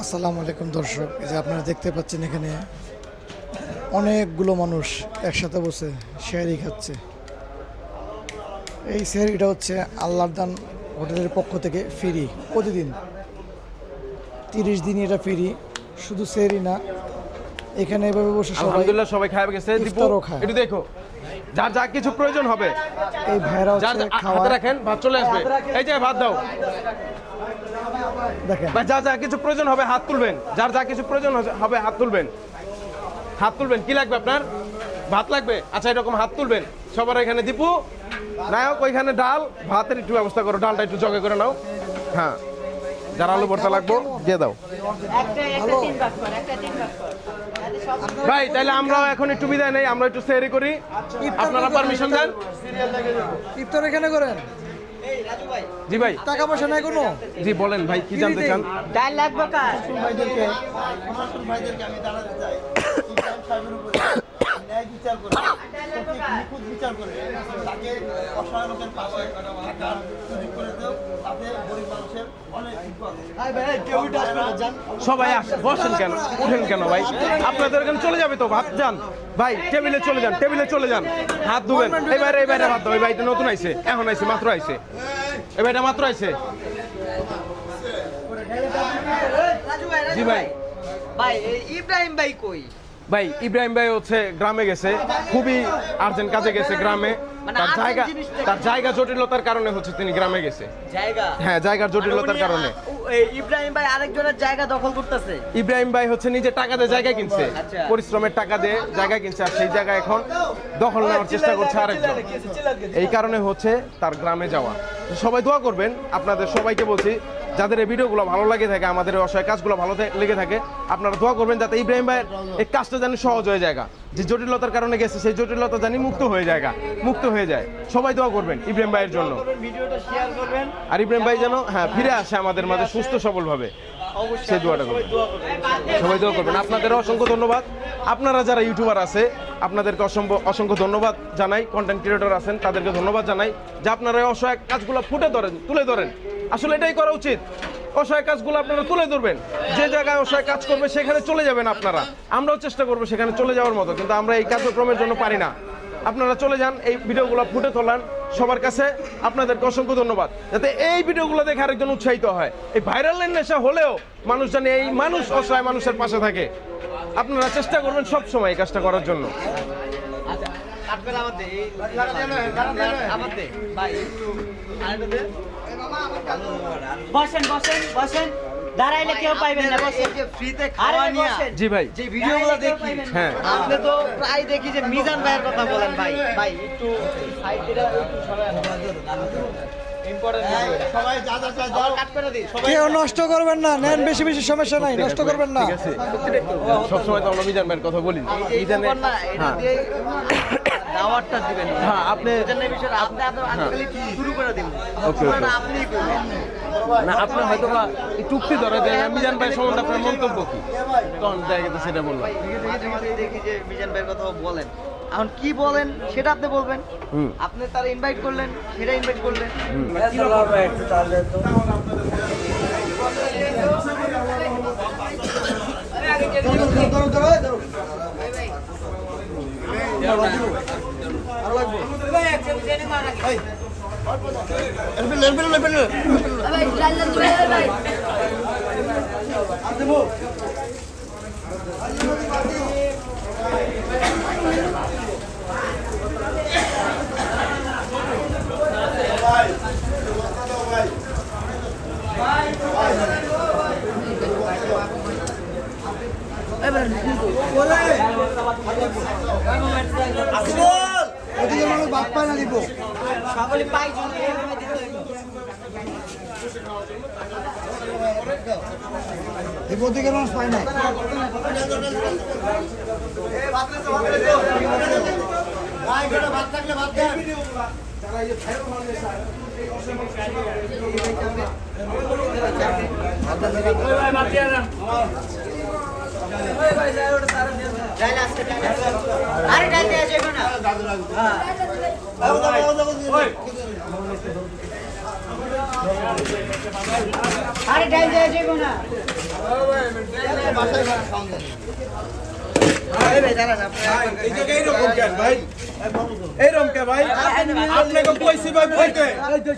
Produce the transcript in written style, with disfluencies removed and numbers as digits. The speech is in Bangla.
আসসালামু আলাইকুম দর্শক, এই যে আপনারা দেখতে পাচ্ছেন এখানে অনেকগুলো মানুষ একসাথে বসে সেহরি খাচ্ছে। এই সেহরিটা হচ্ছে আল্লাহর দান হোটেলের পক্ষ থেকে ফ্রি, প্রতিদিন 30 দিন এটা ফ্রি। শুধু সেহরি না, এখানে এভাবে বসে আলহামদুলিল্লাহ সবাই খায় গেছে। ইফতারও খায়। একটু দেখো, যার যা কিছু প্রয়োজন হবে এই ভাইরা হচ্ছে খাওয়া রাখেন, ভাত চলে আসবে। এই যে ভাত দাও, দেখেন যা যা কিছু প্রয়োজন হবে হাত তুলবেন। যার যা কিছু প্রয়োজন হবে হাত তুলবেন, হাত তুলবেন। কি লাগবে আপনার? ভাত লাগবে? আচ্ছা, এরকম হাত তুলবেন সবার। এখানে দীপু নায়ক, ওইখানে ডাল ভাতের একটু ব্যবস্থা করো, ডালটা একটু জগে করে নাও। হ্যাঁ, যার আলু ভর্তা লাগবো দিয়ে দাও ভাই। তাহলে আমরাও এখন একটু বিদায় নেই, আমরা একটু সেহরি করি। আপনারা পারমিশন দেন। ইফতার এখানে করেন? জি ভাই, টাকা পয়সা নাই কোনো? জি বলেন ভাই, কি জানতে চান? ডাল লাগবে কার? ভাইদেরকে ভাইদেরকে আমি জানাতে চাই, ইব্রাহিম সাহেবের উপরে ন্যায় বিচার করে, নিখুঁত বিচার করে তাকে অসহায় লোকের পাশে থাকার সুযোগ করে দেও, তাতে গরিব মানুষের অনেক সবাই আসেন, বসেন কেন, উঠেন কেন ভাই? আপনাদের এখানে চলে যাবে তো, ভাত যান ভাই, টেবিলে চলে যান, টেবিলে চলে যান, হাত ধুবেন। এই বাইরে ভাত দাও। এই ভাইটা নতুন আইছে, এখন আইছে, মাত্র আইছে। এই ভাইটা মাত্র আইছে। জি ভাই। ভাই ইব্রাহিম ভাই কই? ভাই ইব্রাহিম ভাই হচ্ছে গ্রামে গেছে, খুবই আর্জেন্ট কাজে গেছে গ্রামে। তার জায়গা জটিলতার কারণে হচ্ছে তিনি গ্রামে গেছে। জায়গা? হ্যাঁ, জায়গার জটিলতার কারণে। ইব্রাহিম ভাই আরেকজনের জায়গা দখল করতেছে। ইব্রাহিম ভাই হচ্ছে নিজে টাকা দিয়ে জায়গা কিনছে, পরিশ্রমের টাকা দিয়ে জায়গা কিনছে, আর সেই জায়গা এখন দখল নেওয়ার চেষ্টা করছে আরেকজন। এই কারণে হচ্ছে তার গ্রামে যাওয়া। সবাই দোয়া করবেন। আপনাদের সবাইকে বলছি, যাদের এই ভিডিওগুলো ভালো লাগে থাকে, আমাদের অসহায় কাজগুলো ভালো লেগে থাকে, আপনারা দোয়া করবেন যাতে ইব্রাহিম ভাইয়ের এই কাজটা জানি সহজ হয়ে যায়। যে জটিলতার কারণে গেছে, সেই জটিলতা জানি মুক্ত হয়ে যায়, মুক্ত হয়ে যায়। সবাই দোয়া করবেন ইব্রাহিম ভাইয়ের জন্য। ভিডিওটা শেয়ার করবেন, আর ইব্রাহিম ভাই যেন ফিরে আসে আমাদের মাঝে সুস্থ সবল ভাবে, সেই দোয়াটা করবেন। সবাই দোয়া করবেন। আপনাদের অসংখ্য ধন্যবাদ। আপনারা যারা ইউটিউবার আছে, আপনাদেরকে অসংখ্য ধন্যবাদ জানাই। কন্টেন্ট ক্রিয়েটর আছেন, তাদেরকে ধন্যবাদ জানাই যে আপনারা অসহায় কাজগুলো তুলে ধরেন। আসলে এটাই করা উচিত। অসহায় কাজগুলো আপনারা তুলে ধরবেন। যে জায়গায় অসহায় কাজ করবে সেখানে চলে যাবেন আপনারা। আমরাও চেষ্টা করবো সেখানে চলে যাওয়ার মতো, কিন্তু আমরা এই কার্যক্রমের জন্য পারি না। আপনারা চলে যান, এই ভিডিওগুলো ফুটে তোলান। সবার কাছে আপনাদেরকে অসংখ্য ধন্যবাদ, যাতে এই ভিডিওগুলো দেখে আরেকজন উৎসাহিত হয়। এই ভাইরালের নেশা হলেও মানুষ জানে এই মানুষ অসহায় মানুষের পাশে থাকে। আপনারা চেষ্টা করবেন সব সময় এই কাজটা করার জন্য। বসেন বসেন বসেন, দাঁড়াইলে কেউ পাইবেন না। বসেন, ফ্রিতে খাওয়া নিয়ে। জি ভাই, যে ভিডিওগুলো দেখি, হ্যাঁ, আপনি তো প্রায় দেখি যে মিজান ভাইয়ের কথা বলেন। ভাই ভাই একটু সাইডটা একটু সরায় সবাই যা যা যা যাও কাট করে দিই। কেউ নষ্ট করবেন না, নেন বেশি বেশি, সমস্যা নাই, নষ্ট করবেন না। ঠিক আছে, সবসময় তো আমরা মিজান ভাইয়ের কথা বলি না। মিজানে হ্যাঁ দাওয়াতটা দিবেন। হ্যাঁ, আপনি শুরু করে দিন। ওকে, আপনি না, আপনি হয়তো বা চুক্তি ধরে দেন মিজান ভাই সম্বন্ধে আপনার মন্তব্য কি, কোন জায়গাতে সেটা বলবেন। দেখি যে মিজান ভাইয়ের কথা বলেন, এখন কি বলেন সেটা আপনি বলবেন। আপনি তারা ইনভাইট করলেন, সেটা ইনভাইট করলেন। ওদিকে মানুষ বাদ পায় না, দিব সকলে পাই ওদিকে মানুষ পায় না। ভাত থাকলে ভাত দেন। আরে ডাল দেয়া যাবে না। হ্যাঁ বাসায় ভাড়া খাওয়ান জানি এইরকম কেন ভাই এইরকম কে ভাই আপনাকে কইছি ভাই বইতে একটু